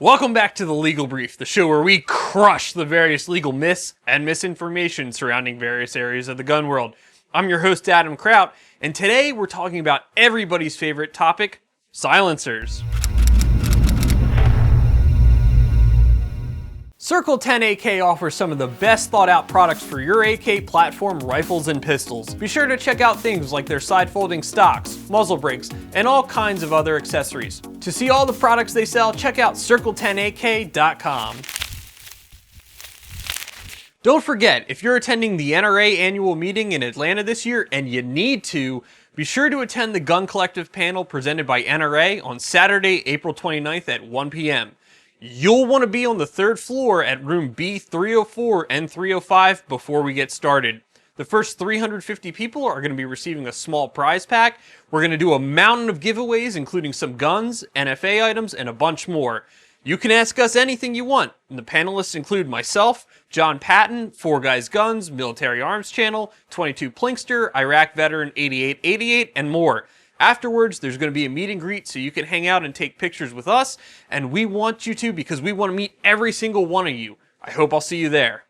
Welcome back to the Legal Brief, the show where we crush the various legal myths and misinformation surrounding various areas of the gun world. I'm your host, Adam Kraut, and today we're talking about everybody's favorite topic, silencers. Circle 10 AK offers some of the best thought out products for your AK platform rifles and pistols. Be sure to check out things like their side folding stocks, muzzle brakes, and all kinds of other accessories. To see all the products they sell, check out circle10ak.com. Don't forget, if you're attending the NRA annual meeting in Atlanta this year, and you need to, be sure to attend the Gun Collective panel presented by NRA on Saturday, April 29th at 1 p.m. You'll want to be on the third floor at room B304 and 305 before we get started. The first 350 people are going to be receiving a small prize pack. We're going to do a mountain of giveaways, including some guns, NFA items, and a bunch more. You can ask us anything you want. And the panelists include myself, John Patton, 4 Guys Guns, Military Arms Channel, 22 Plinkster, Iraq Veteran 8888, and more. Afterwards, there's going to be a meet and greet so you can hang out and take pictures with us, and we want you to because we want to meet every single one of you. I hope I'll see you there.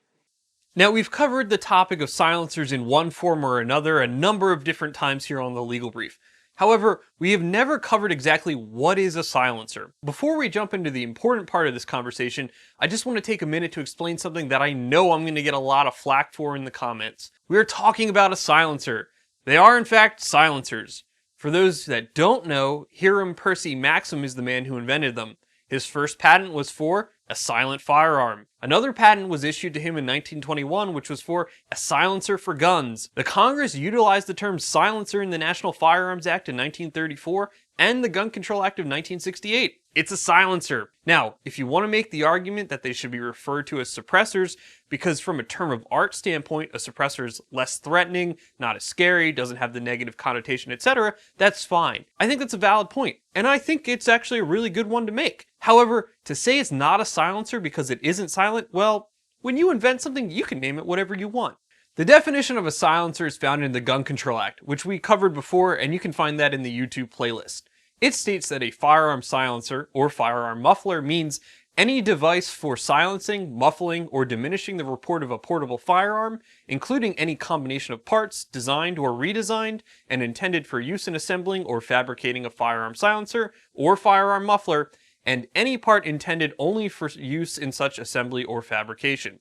Now, we've covered the topic of silencers in one form or another a number of different times here on the Legal Brief. However, we have never covered exactly what is a silencer. Before we jump into the important part of this conversation, I just want to take a minute to explain something that I know I'm going to get a lot of flack for in the comments. We are talking about a silencer. They are, in fact, silencers. For those that don't know, Hiram Percy Maxim is the man who invented them. His first patent was for a silent firearm. Another patent was issued to him in 1921, which was for a silencer for guns. The Congress utilized the term silencer in the National Firearms Act in 1934 and the Gun Control Act of 1968. It's a silencer. Now, if you want to make the argument that they should be referred to as suppressors, because from a term of art standpoint, a suppressor is less threatening, not as scary, doesn't have the negative connotation, etc., that's fine. I think that's a valid point, and I think it's actually a really good one to make. However, to say it's not a silencer because it isn't silent, well, when you invent something, you can name it whatever you want. The definition of a silencer is found in the Gun Control Act, which we covered before, and you can find that in the YouTube playlist. It states that a firearm silencer, or firearm muffler, means any device for silencing, muffling, or diminishing the report of a portable firearm, including any combination of parts designed or redesigned and intended for use in assembling or fabricating a firearm silencer or firearm muffler, and any part intended only for use in such assembly or fabrication.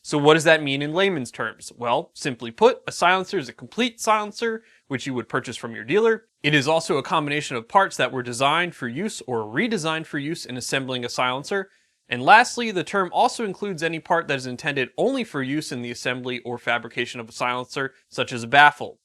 So what does that mean in layman's terms? Well, simply put, a silencer is a complete silencer, which you would purchase from your dealer. It is also a combination of parts that were designed for use or redesigned for use in assembling a silencer. And lastly, the term also includes any part that is intended only for use in the assembly or fabrication of a silencer, such as a baffle.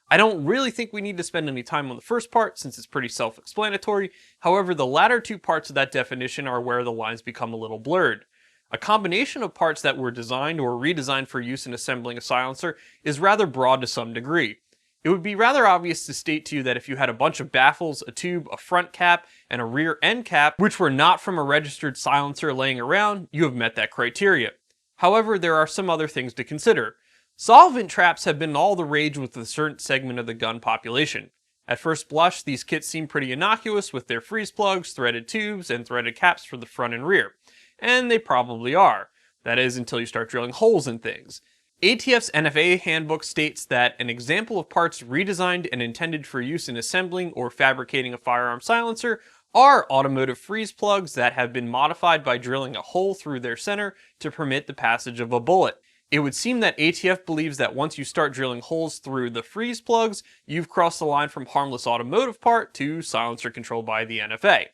I don't really think we need to spend any time on the first part since it's pretty self-explanatory. However, the latter two parts of that definition are where the lines become a little blurred. A combination of parts that were designed or redesigned for use in assembling a silencer is rather broad to some degree. It would be rather obvious to state to you that if you had a bunch of baffles, a tube, a front cap, and a rear end cap, which were not from a registered silencer laying around, you have met that criteria. However, there are some other things to consider. Solvent traps have been all the rage with a certain segment of the gun population. At first blush, these kits seem pretty innocuous with their freeze plugs, threaded tubes, and threaded caps for the front and rear. And they probably are. That is, until you start drilling holes in things. ATF's NFA handbook states that an example of parts redesigned and intended for use in assembling or fabricating a firearm silencer are automotive freeze plugs that have been modified by drilling a hole through their center to permit the passage of a bullet. It would seem that ATF believes that once you start drilling holes through the freeze plugs, you've crossed the line from harmless automotive part to silencer controlled by the NFA.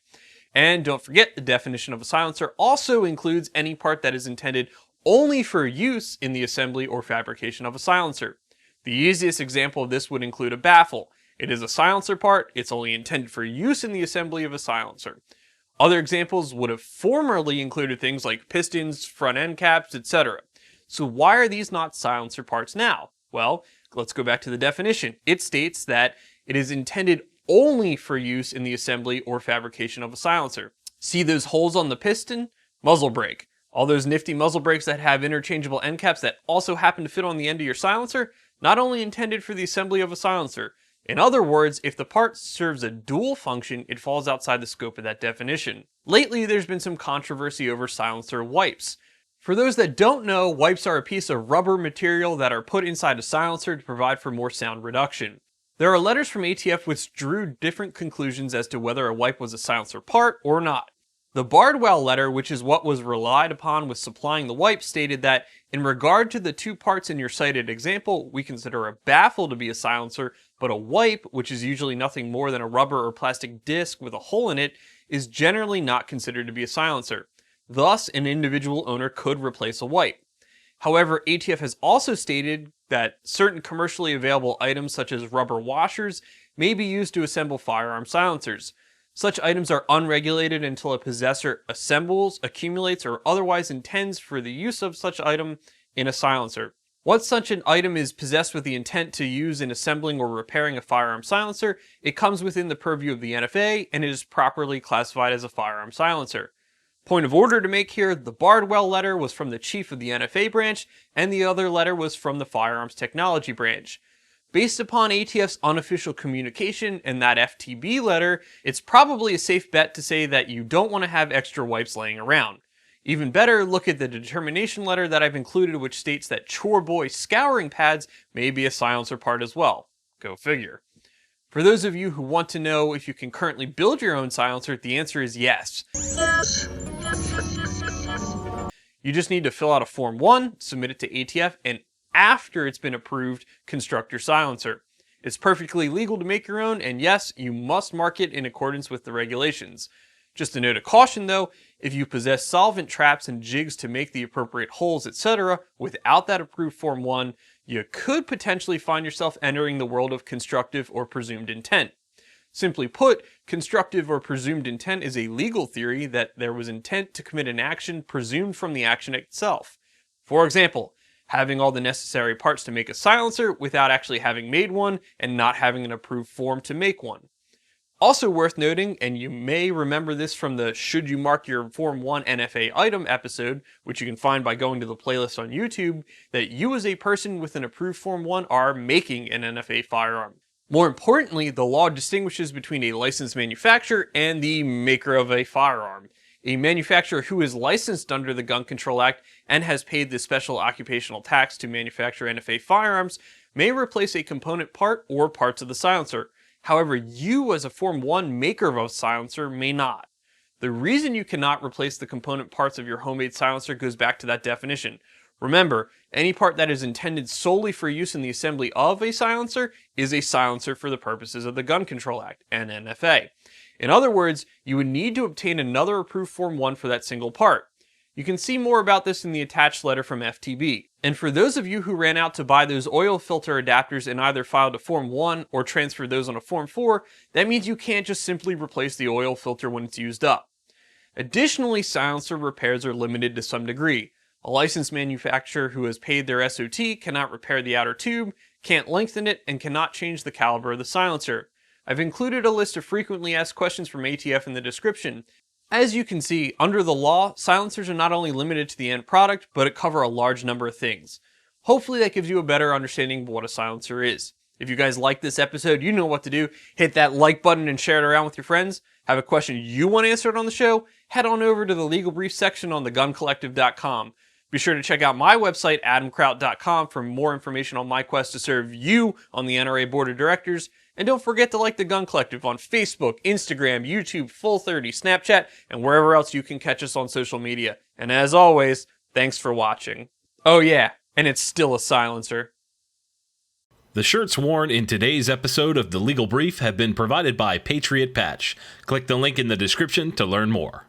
And don't forget, the definition of a silencer also includes any part that is intended only for use in the assembly or fabrication of a silencer. The easiest example of this would include a baffle. It is a silencer part, it's only intended for use in the assembly of a silencer. Other examples would have formerly included things like pistons, front end caps, etc. So why are these not silencer parts now? Well, let's go back to the definition. It states that it is intended only for use in the assembly or fabrication of a silencer. See those holes on the piston? Muzzle brake. All those nifty muzzle brakes that have interchangeable end caps that also happen to fit on the end of your silencer? Not only intended for the assembly of a silencer, In other words, if the part serves a dual function, it falls outside the scope of that definition. Lately, there's been some controversy over silencer wipes. For those that don't know, wipes are a piece of rubber material that are put inside a silencer to provide for more sound reduction. There are letters from ATF which drew different conclusions as to whether a wipe was a silencer part or not. The Bardwell letter, which is what was relied upon with supplying the wipe, stated that, in regard to the two parts in your cited example, we consider a baffle to be a silencer, but a wipe, which is usually nothing more than a rubber or plastic disc with a hole in it, is generally not considered to be a silencer. Thus, an individual owner could replace a wipe. However, ATF has also stated that certain commercially available items such as rubber washers may be used to assemble firearm silencers. Such items are unregulated until a possessor assembles, accumulates, or otherwise intends for the use of such item in a silencer. Once such an item is possessed with the intent to use in assembling or repairing a firearm silencer, it comes within the purview of the NFA and it is properly classified as a firearm silencer. Point of order to make here, the Bardwell letter was from the chief of the NFA branch, and the other letter was from the Firearms Technology branch. Based upon ATF's unofficial communication and that FTB letter, it's probably a safe bet to say that you don't want to have extra wipes laying around. Even better, look at the determination letter that I've included, which states that Chore Boy scouring pads may be a silencer part as well. Go figure. For those of you who want to know if you can currently build your own silencer, the answer is yes. You just need to fill out a Form 1, submit it to ATF, and after it's been approved, construct your silencer. It's perfectly legal to make your own, and yes, you must mark it in accordance with the regulations. Just a note of caution though, if you possess solvent traps and jigs to make the appropriate holes, etc., without that approved Form 1, you could potentially find yourself entering the world of constructive or presumed intent. Simply put, constructive or presumed intent is a legal theory that there was intent to commit an action presumed from the action itself. For example, having all the necessary parts to make a silencer without actually having made one and not having an approved form to make one. Also worth noting, and you may remember this from the Should You Mark Your Form 1 NFA Item episode, which you can find by going to the playlist on YouTube, that you as a person with an approved Form 1 are making an NFA firearm. More importantly, the law distinguishes between a licensed manufacturer and the maker of a firearm. A manufacturer who is licensed under the Gun Control Act and has paid the special occupational tax to manufacture NFA firearms may replace a component part or parts of the silencer. However, you as a Form 1 maker of a silencer may not. The reason you cannot replace the component parts of your homemade silencer goes back to that definition. Remember, any part that is intended solely for use in the assembly of a silencer is a silencer for the purposes of the Gun Control Act and NFA. In other words, you would need to obtain another approved Form 1 for that single part. You can see more about this in the attached letter from FTB. And for those of you who ran out to buy those oil filter adapters and either filed a Form 1 or transferred those on a Form 4, that means you can't just simply replace the oil filter when it's used up. Additionally, silencer repairs are limited to some degree. A licensed manufacturer who has paid their SOT cannot repair the outer tube, can't lengthen it, and cannot change the caliber of the silencer. I've included a list of frequently asked questions from ATF in the description. As you can see, under the law, silencers are not only limited to the end product, but it cover a large number of things. Hopefully that gives you a better understanding of what a silencer is. If you guys like this episode, you know what to do. Hit that like button and share it around with your friends. Have a question you want answered on the show? Head on over to the legal brief section on theguncollective.com. Be sure to check out my website, adamkraut.com, for more information on my quest to serve you on the NRA Board of Directors. And don't forget to like the Gun Collective on Facebook, Instagram, YouTube, Full30, Snapchat, and wherever else you can catch us on social media. And as always, thanks for watching. Oh yeah, and it's still a silencer. The shirts worn in today's episode of The Legal Brief have been provided by Patriot Patch. Click the link in the description to learn more.